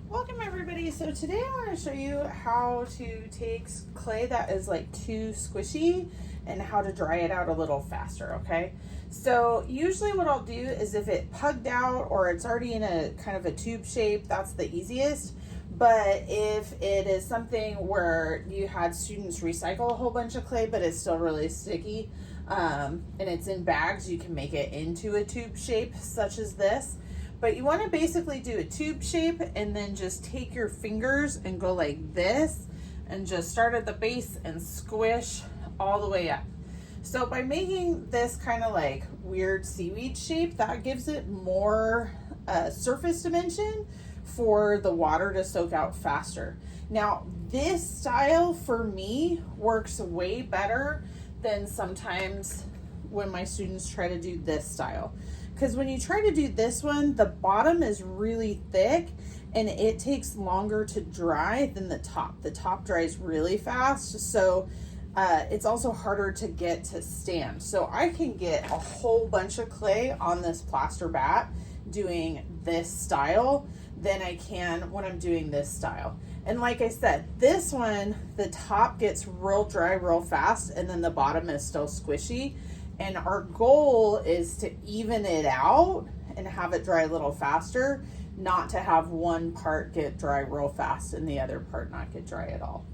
Welcome everybody. So today I want to show you how to take clay that is like too squishy and how to dry it out a little faster, okay? So usually what I'll do is if it pugged out or it's already in a kind of a tube shape, that's the easiest. But if it is something where you had students recycle a whole bunch of clay but it's still really sticky and it's in bags, you can make it into a tube shape such as this. But you want to basically do a tube shape and then just take your fingers and go like this and just start at the base and squish all the way up. So by making this kind of like weird seaweed shape, that gives it more surface dimension for the water to soak out faster. Now this style for me works way better than sometimes when my students try to do this style. Because when you try to do this one, the bottom is really thick and it takes longer to dry than the top. The top dries really fast, so it's also harder to get to stand. So I can get a whole bunch of clay on this plaster bat doing this style than I can when I'm doing this style. And like I said, this one, the top gets real dry real fast and then the bottom is still squishy. And our goal is to even it out and have it dry a little faster, not to have one part get dry real fast and the other part not get dry at all.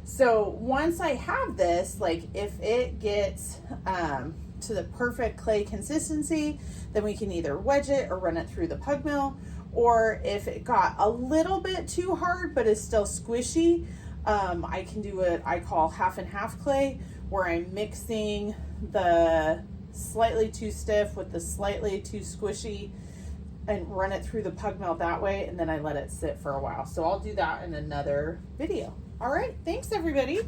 So once I have this, like if it gets to the perfect clay consistency, then we can either wedge it or run it through the pug mill. Or if it got a little bit too hard but is still squishy, I can do what I call half and half clay, where I'm mixing the slightly too stiff with the slightly too squishy and run it through the pug mill that way, and then I let it sit for a while. So I'll do that in another video. All right, thanks everybody.